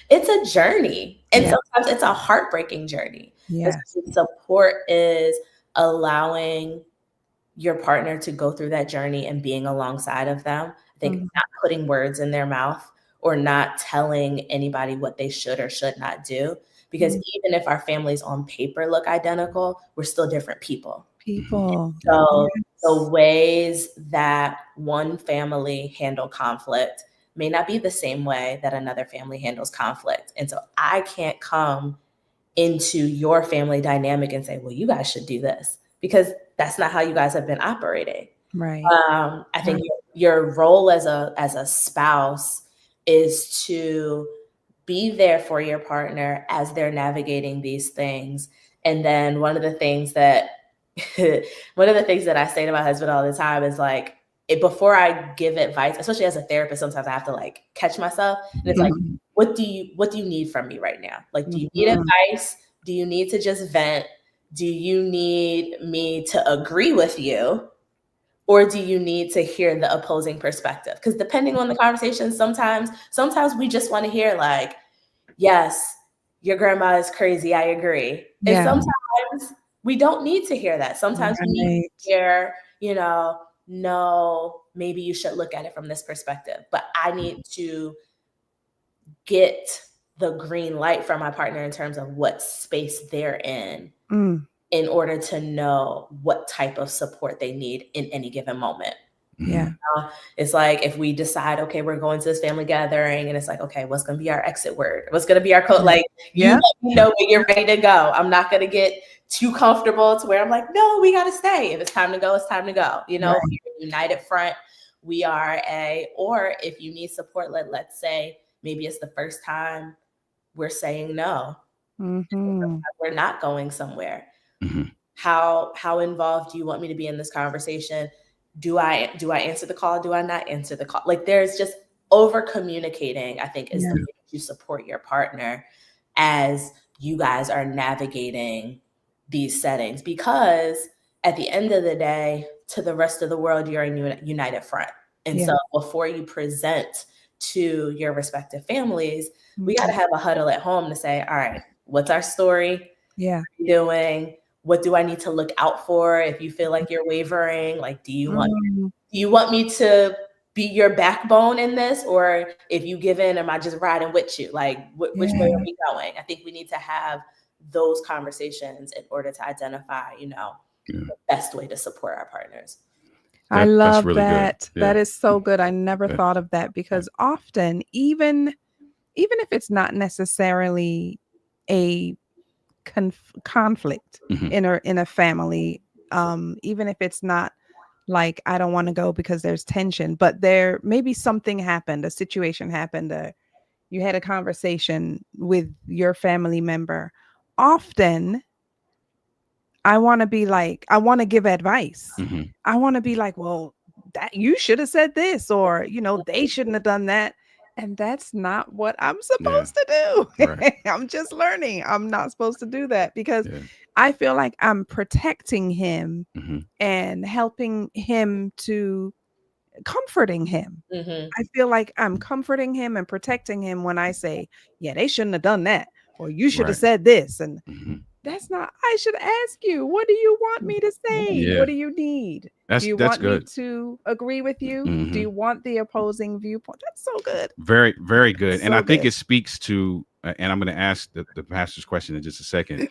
it's a journey. And sometimes it's a heartbreaking journey. Support is allowing your partner to go through that journey and being alongside of them. I think not putting words in their mouth or not telling anybody what they should or should not do. Because even if our families on paper look identical, we're still different people. So the ways that one family handle conflict may not be the same way that another family handles conflict. And so I can't come into your family dynamic and say, well, you guys should do this, because that's not how you guys have been operating. I think your role as a spouse is to be there for your partner as they're navigating these things. And then one of the things that I say to my husband all the time is like, before I give advice, especially as a therapist, sometimes I have to like catch myself. And it's like, what do you need from me right now? Like, do you need advice? Do you need to just vent? Do you need me to agree with you? Or do you need to hear the opposing perspective? Because depending on the conversation, sometimes we just want to hear like, yes, your grandma is crazy, I agree. And sometimes we don't need to hear that. Sometimes we need to hear, no, maybe you should look at it from this perspective. But I need to get the green light from my partner in terms of what space they're in order to know what type of support they need in any given moment. It's like if we decide, okay, we're going to this family gathering, and it's like, okay, what's going to be our exit word? What's going to be our code? Like, you let me know when you're ready to go. I'm not going to get too comfortable to where I'm like, no, we got to stay. If it's time to go, it's time to go. We're a united front. We are or if you need support, let's say maybe it's the first time we're saying no. We're not going somewhere. How involved do you want me to be in this conversation? Do I answer the call? Do I not answer the call? Like, there's just over communicating, I think, is the way that you support your partner as you guys are navigating these settings, because at the end of the day, to the rest of the world, you're a united front. And so before you present to your respective families, we got to have a huddle at home to say, all right, what's our story? Yeah. What are you doing? What do I need to look out for if you feel like you're wavering? Like, do you want me to be your backbone in this? Or if you give in, am I just riding with you? Like, which way are we going? I think we need to have those conversations in order to identify, the best way to support our partners. I love really that. good. Yeah. That is so good. I never thought of that, because often, even if it's not necessarily a conflict in a family, even if it's not like, I don't want to go because there's tension, but there maybe something happened, a situation happened, you had a conversation with your family member. Often I want to be like, I want to give advice. I want to be like, well, that you should have said this, or, they shouldn't have done that. And that's not what I'm supposed to do. Right. I'm just learning. I'm not supposed to do that, because I feel like I'm protecting him and helping him to comforting him. I feel like I'm comforting him and protecting him when I say, yeah, they shouldn't have done that, or you should have said this. And that's not, I should ask you, what do you want me to say? Yeah. What do you need? Do you want me to agree with you? Do you want the opposing viewpoint? That's so good. Very, very good. So and I think good. it speaks to, and I'm going to ask the pastor's question in just a second.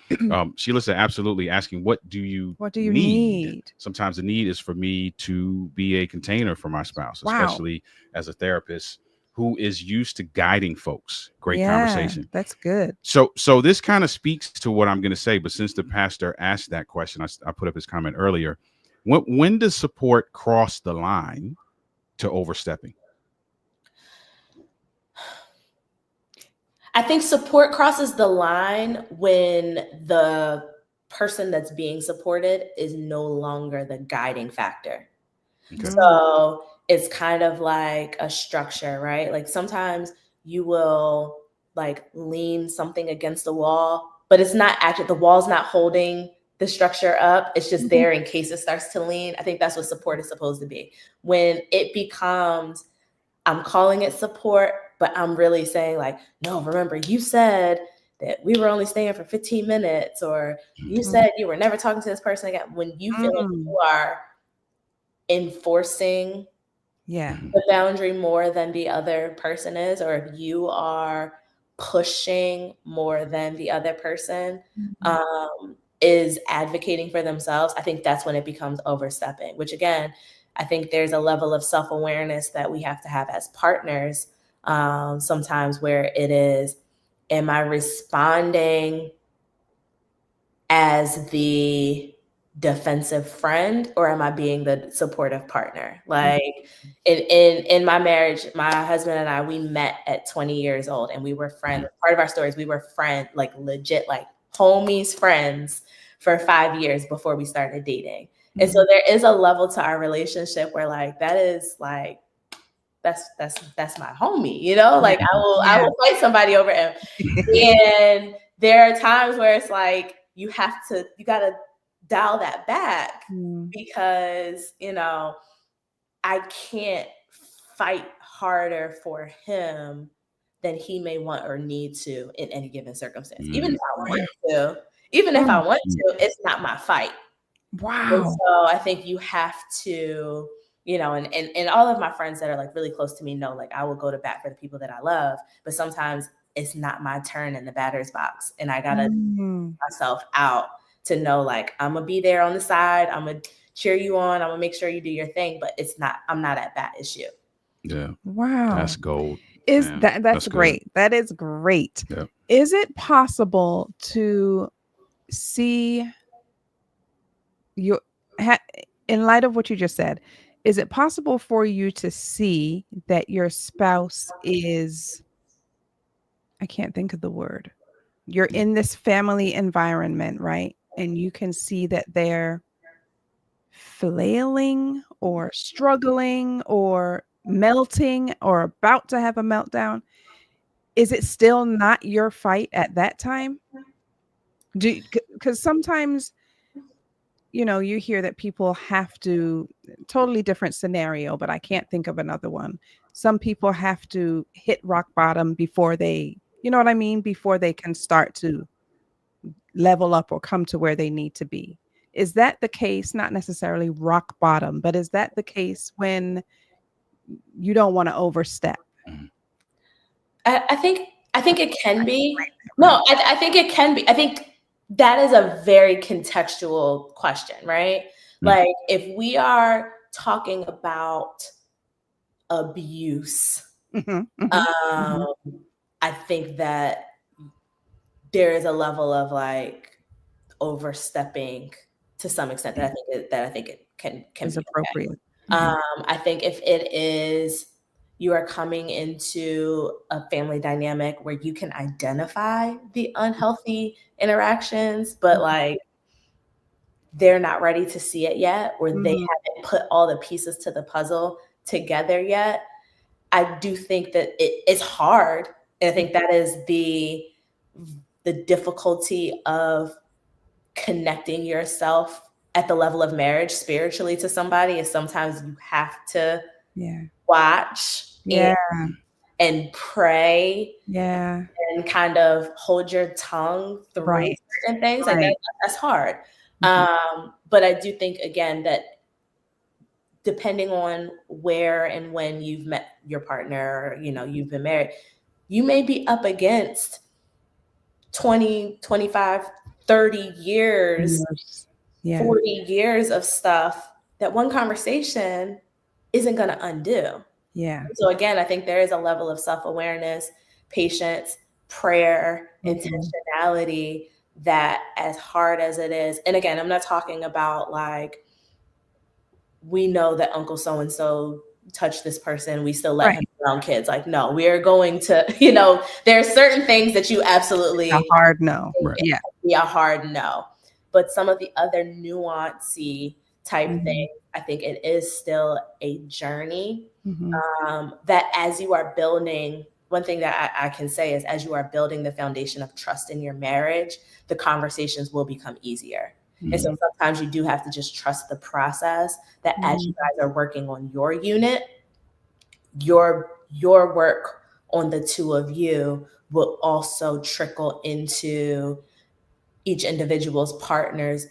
Sheila said, absolutely, asking, what do you need? Sometimes the need is for me to be a container for my spouse, especially as a therapist who is used to guiding folks. Great conversation. That's good. So this kind of speaks to what I'm going to say, but since the pastor asked that question, I put up his comment earlier. When does support cross the line to overstepping? I think support crosses the line when the person that's being supported is no longer the guiding factor. Okay. So it's kind of like a structure, right? Like, sometimes you will like lean something against the wall, but it's not actually, the wall's not holding the structure up. It's just there in case it starts to lean. I think that's what support is supposed to be. When it becomes, I'm calling it support, but I'm really saying like, no, remember, you said that we were only staying for 15 minutes, or you said you were never talking to this person again. When you feel like you are enforcing the boundary more than the other person is, or if you are pushing more than the other person is advocating for themselves, I think that's when it becomes overstepping, which again, I think there's a level of self-awareness that we have to have as partners sometimes, where it is, am I responding as the defensive friend, or am I being the supportive partner? Like in my marriage, my husband and I, we met at 20 years old, and we were friends. Part of our stories, we were friends, like legit, like homies, friends for 5 years before we started dating. And so there is a level to our relationship where like, that is like, that's my homie, like I will fight somebody over him. And there are times where it's like, you gotta dial that back because, I can't fight harder for him than he may want or need to in any given circumstance. Even if I want to, it's not my fight. Wow. And so I think you have to, and all of my friends that are like really close to me know, like, I will go to bat for the people that I love, but sometimes it's not my turn in the batter's box. And I gotta myself out to know, like, I'm gonna be there on the side. I'm gonna cheer you on. I'm gonna make sure you do your thing, but I'm not at bat issue. Yeah. Wow. That's gold. That's great. Good. That is great. Yeah. Is it possible to see in light of what you just said, is it possible for you to see that your spouse is, I can't think of the word, you're in this family environment, right? and you can see that they're flailing or struggling or melting or about to have a meltdown, is it still not your fight at that time? Because sometimes, you hear that people have to, totally different scenario, but I can't think of another one. Some people have to hit rock bottom before they, you know what I mean? Before they can start to level up or come to where they need to be. Is that the case? Not necessarily rock bottom, but is that the case when you don't want to overstep? I think it can be. Right. No, I think it can be. I think that is a very contextual question, right? Like if we are talking about abuse, I think that there is a level of like overstepping to some extent that I think it can Is be appropriate. okay. I think if it is, you are coming into a family dynamic where you can identify the unhealthy interactions, but like they're not ready to see it yet, or they haven't put all the pieces to the puzzle together yet. I do think that it's hard. And I think that is the difficulty of connecting yourself at the level of marriage spiritually to somebody, is sometimes you have to watch and pray and kind of hold your tongue through certain things. Like that's hard. But I do think, again, that depending on where and when you've met your partner, you've been married, you may be up against 20, 25, 30 years, 40 years of stuff that one conversation isn't going to undo. So again, I think there is a level of self-awareness, patience, prayer, intentionality, that as hard as it is, and again, I'm not talking about like, we know that Uncle so-and-so touched this person, we still let him around kids. Like, no, we are going to, there are certain things that you absolutely a hard no. Be a hard no. But some of the other nuancy type things, I think it is still a journey. That as you are building, one thing that I can say is, as you are building the foundation of trust in your marriage, the conversations will become easier. And so sometimes you do have to just trust the process, that as you guys are working on your unit, your work on the two of you will also trickle into each individual partner's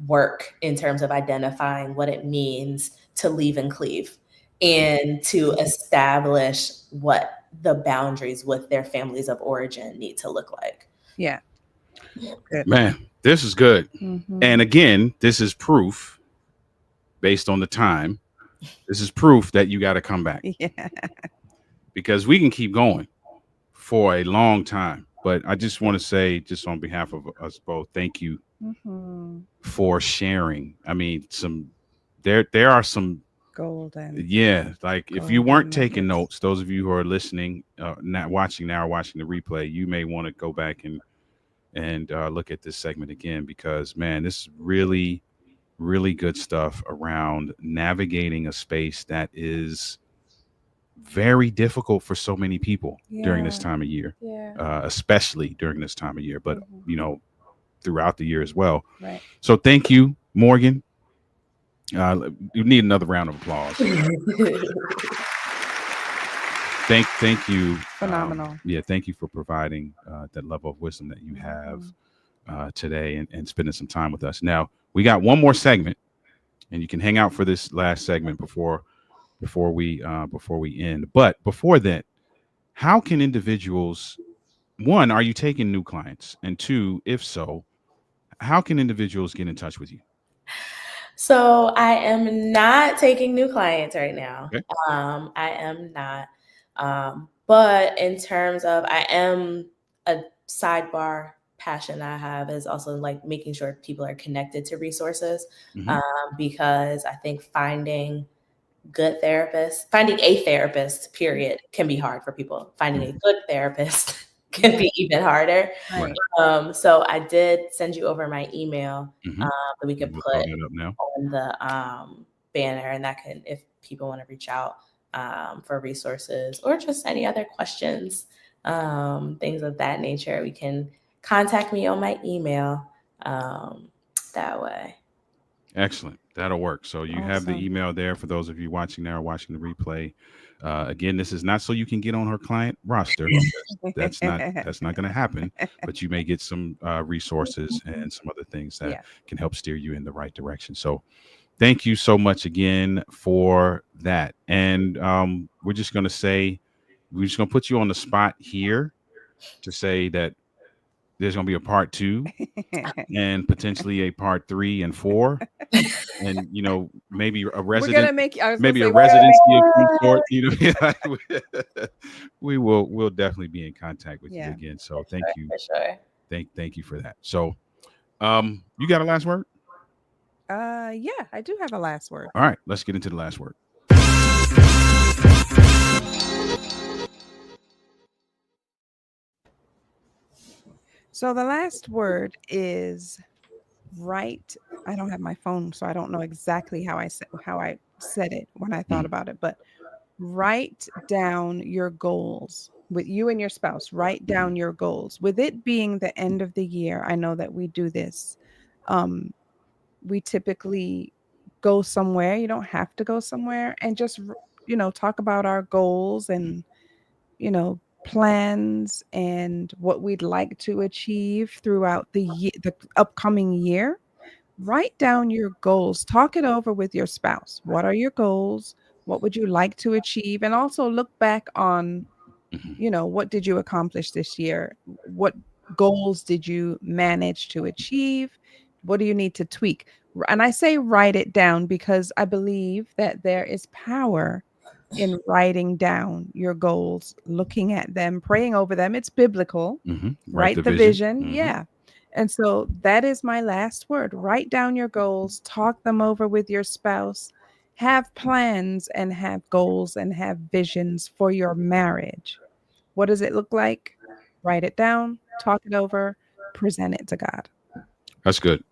work in terms of identifying what it means to leave and cleave, and to establish what the boundaries with their families of origin need to look like. Yeah. Good. Man, this is good. And again, this is proof, based on the time, this is proof that you got to come back. Because we can keep going for a long time. But I just want to say, just on behalf of us both, thank you for sharing. I mean, there are some golden. Like golden, if you weren't taking notes, those of you who are listening, not watching now or watching the replay, you may want to go back and look at this segment again, because man, this is really, really good stuff around navigating a space that is very difficult for so many people during this time of year, especially during this time of year, but throughout the year as well. So thank you, Morgan. You need another round of applause. Thank you. Phenomenal. Thank you for providing that level of wisdom that you have today, and spending some time with us. Now we got one more segment, and you can hang out for this last segment before we end. But before that, how can individuals, one, are you taking new clients? And two, if so, how can individuals get in touch with you? So I am not taking new clients right now. Okay. I am not. But in terms of, I am, a sidebar passion I have is also like making sure people are connected to resources, because I think finding a therapist, period, can be hard for people. Finding a good therapist can be even harder. Right. So I did send you over my email Mhm. that we could We'll put throw that up now. on the banner, and that can, if people want to reach out for resources or just any other questions, things of that nature, we can contact me on my email that way. Excellent. That'll work. So you have the Awesome. email there for those of you watching now or watching the replay. Again, this is not so you can get on her client roster. That's not going to happen. But you may get some resources and some other things that Yeah. can help steer you in the right direction. So thank you so much again for that. And we're just going to put you on the spot here to say that there's going to be a part 2 and potentially a part 3 and 4. And maybe a We're gonna resident, make. I was maybe gonna a say, we're gonna residency of some make- sort. We'll definitely be in contact with you Yeah. again. So thank you, For sure. thank you for that. So, you got a last word? Yeah, I do have a last word. All right, let's get into the last word. So the last word is write. I don't have my phone, so I don't know exactly how I said it when I thought about it, but write down your goals with you and your spouse. Write down your goals. With it being the end of the year, I know that we do this. We typically go somewhere. You don't have to go somewhere, and just talk about our goals and plans and what we'd like to achieve throughout the upcoming year. Write down your goals. Talk it over with your spouse. What are your goals? What would you like to achieve? And also look back on, what did you accomplish this year? What goals did you manage to achieve? What do you need to tweak? And I say write it down because I believe that there is power in writing down your goals, looking at them, praying over them. It's biblical. Write Write the vision. Yeah. And so that is my last word. Write down your goals, talk them over with your spouse, have plans and have goals and have visions for your marriage. What does it look like? Write it down, talk it over, present it to God. That's good.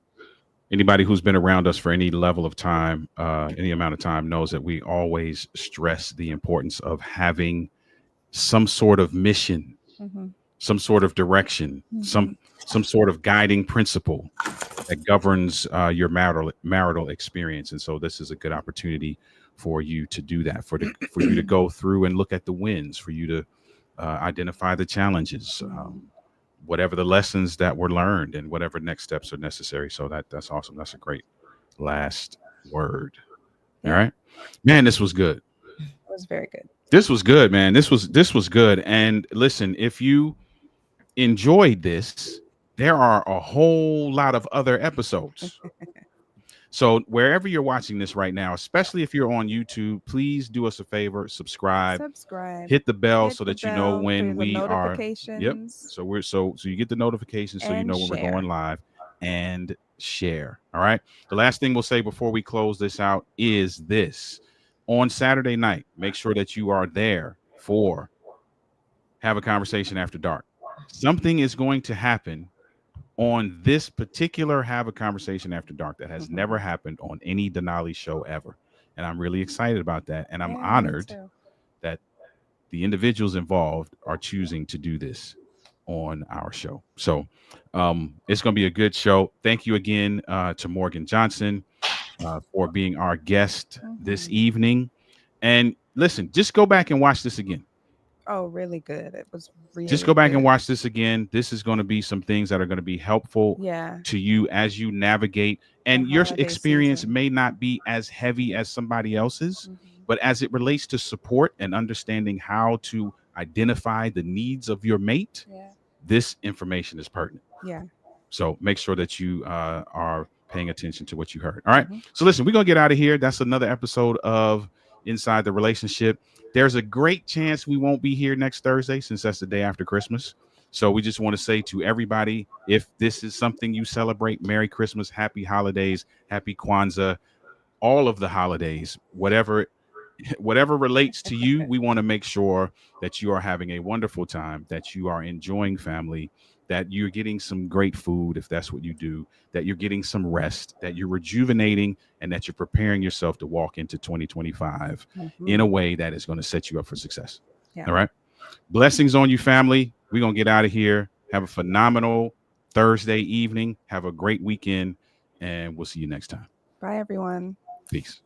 Anybody who's been around us for any level of time, any amount of time, knows that we always stress the importance of having some sort of mission, some sort of direction, some sort of guiding principle that governs your marital experience. And so this is a good opportunity for you to do that, for you to go through and look at the wins, for you to identify the challenges, whatever the lessons that were learned, and whatever next steps are necessary. So that's awesome. That's a great last word. All right, man, this was good. It was very good. This was good, man. This was good. And listen, if you enjoyed this, there are a whole lot of other episodes. So wherever you're watching this right now, especially if you're on YouTube, please do us a favor, subscribe, hit the bell so that you know when we are. Yep. So you get the notifications so you know when we're going live, and share. All right. The last thing we'll say before we close this out is this: on Saturday night, make sure that you are there for Have a Conversation After Dark. Something is going to happen on this particular Have a Conversation After Dark that has never happened on any Denali show ever. And I'm really excited about that. And I'm honored that the individuals involved are choosing to do this on our show. So it's going to be a good show. Thank you again to Morgan Johnson for being our guest this evening. And listen, just go back and watch this again. Oh, really good. It was really just go back good. and watch this again. This is going to be some things that are going to be helpful to you as you navigate. And your experience may not be as heavy as somebody else's, but as it relates to support and understanding how to identify the needs of your mate, this information is pertinent. Yeah. So make sure that you are paying attention to what you heard. All right. So listen, we're going to get out of here. That's another episode of Inside the Relationship. There's a great chance we won't be here next Thursday since that's the day after Christmas. So we just want to say to everybody, if this is something you celebrate, Merry Christmas, Happy Holidays, Happy Kwanzaa, all of the holidays, whatever whatever relates to you, we want to make sure that you are having a wonderful time, that you are enjoying family, that you're getting some great food if that's what you do, that you're getting some rest, that you're rejuvenating, and that you're preparing yourself to walk into 2025 in a way that is going to set you up for success. Yeah. All right. Blessings on you, family. We're going to get out of here. Have a phenomenal Thursday evening. Have a great weekend, and we'll see you next time. Bye, everyone. Peace.